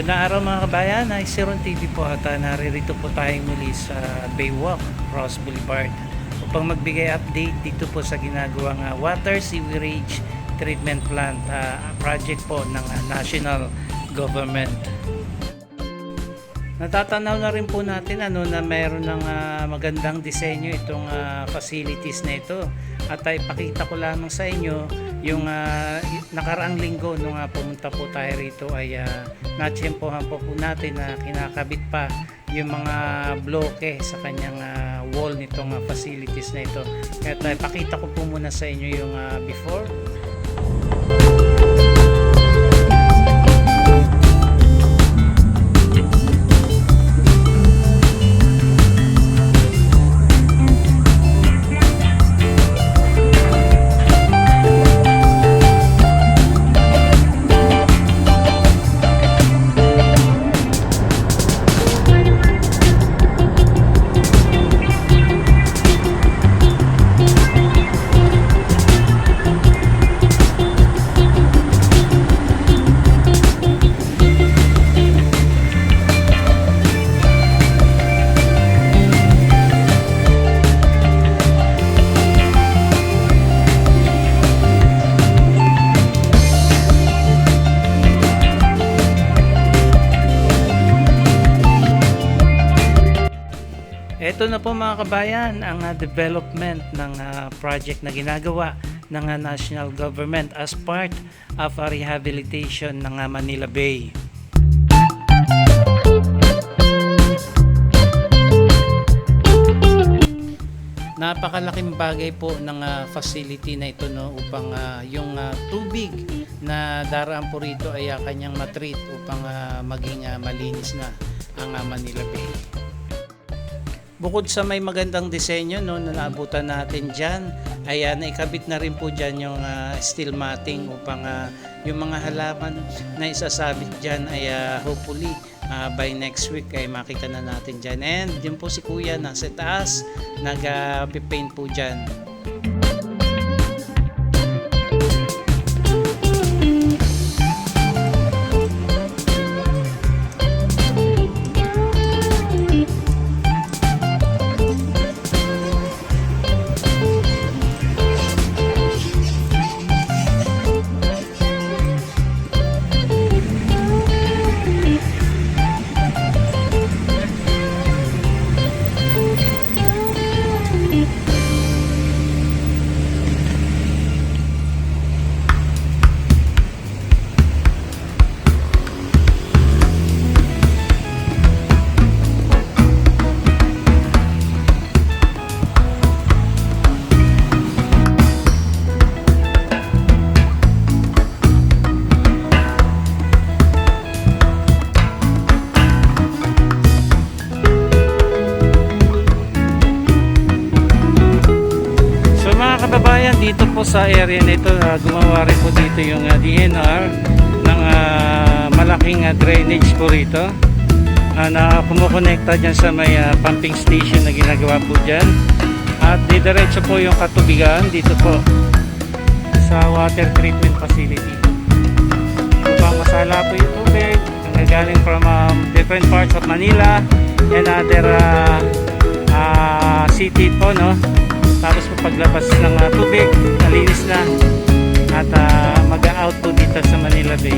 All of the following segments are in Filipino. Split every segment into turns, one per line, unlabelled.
Magandang araw mga kabayan, ay si Ron TV po at naririto po tayo muli sa Baywalk, Ross Boulevard upang magbigay update dito po sa ginagawang water sewerage treatment plant project po ng national government. Natatanaw na rin po natin na mayroon ng magandang disenyo itong facilities na ito at ipakita ko lamang sa inyo yung nakaraang linggo nung pumunta po tayo rito ay natsyempohan po natin na kinakabit pa yung mga bloke sa kanyang wall nitong facilities na ito. Kaya pakita ko po muna sa inyo yung before. Ito na po mga kabayan ang development ng project na ginagawa ng national government as part of a rehabilitation ng Manila Bay. Napakalaking bagay po ng facility na ito upang yung tubig na daraan po rito ay kanyang matreat upang maging malinis na ang Manila Bay. Bukod sa may magandang disenyo na naabutan natin dyan, ay naikabit na rin po dyan yung steel matting upang yung mga halaman na isasabit dyan ay hopefully by next week ay makita na natin dyan. And yun po si Kuya nasa taas, nag-paint po dyan. Kababayan, dito po sa area na ito gumawa rin po dito yung DNR ng malaking drainage po rito na kumukonekta dyan sa may pumping station na ginagawa po dyan at didiretso po yung katubigan dito po sa water treatment facility upang masala po yung tubig na galing from different parts of Manila and other city po tapos paglabas ng tubig, nalinis na at mag-out po dito sa Manila Bay.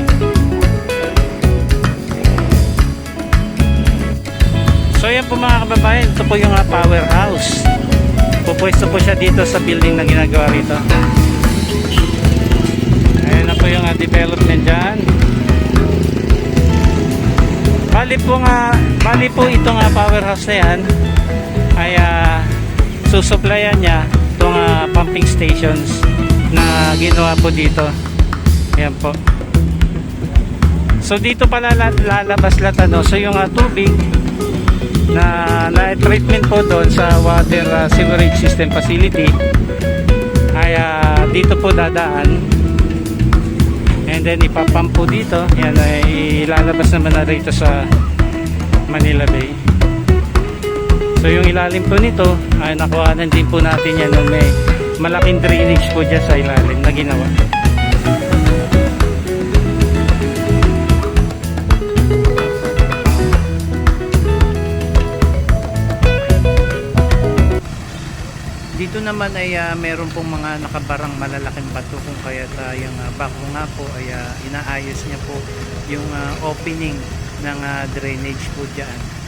So yan po mga kababayan, ito po yung powerhouse. Pupwesto po siya dito sa building na ginagawa rito. Ayan na po yung development dyan. Bali po itong powerhouse na yan ay susuplayan niya itong pumping stations na ginawa po dito. Ayan po. So dito pala lalabas lahat so yung tubig na treatment po doon sa water sewerage system facility ay dito po dadaan and then ipapump po dito. Yan ay ilalabas naman na rito sa Manila Bay. So yung ilalim po nito ay nakuhanan din po natin yan may malaking drainage po dyan sa ilalim na ginawa. Dito naman ay meron pong mga nakabarang malalaking bato kung kaya yung bako nga po ay inaayos niya po yung opening ng drainage po dyan.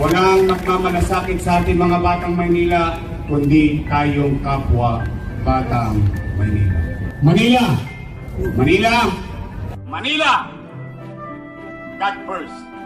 Walang nagmamalasakit sa ating mga batang Maynila, kundi tayong kapwa batang Maynila. Manila! Manila! Manila! God first!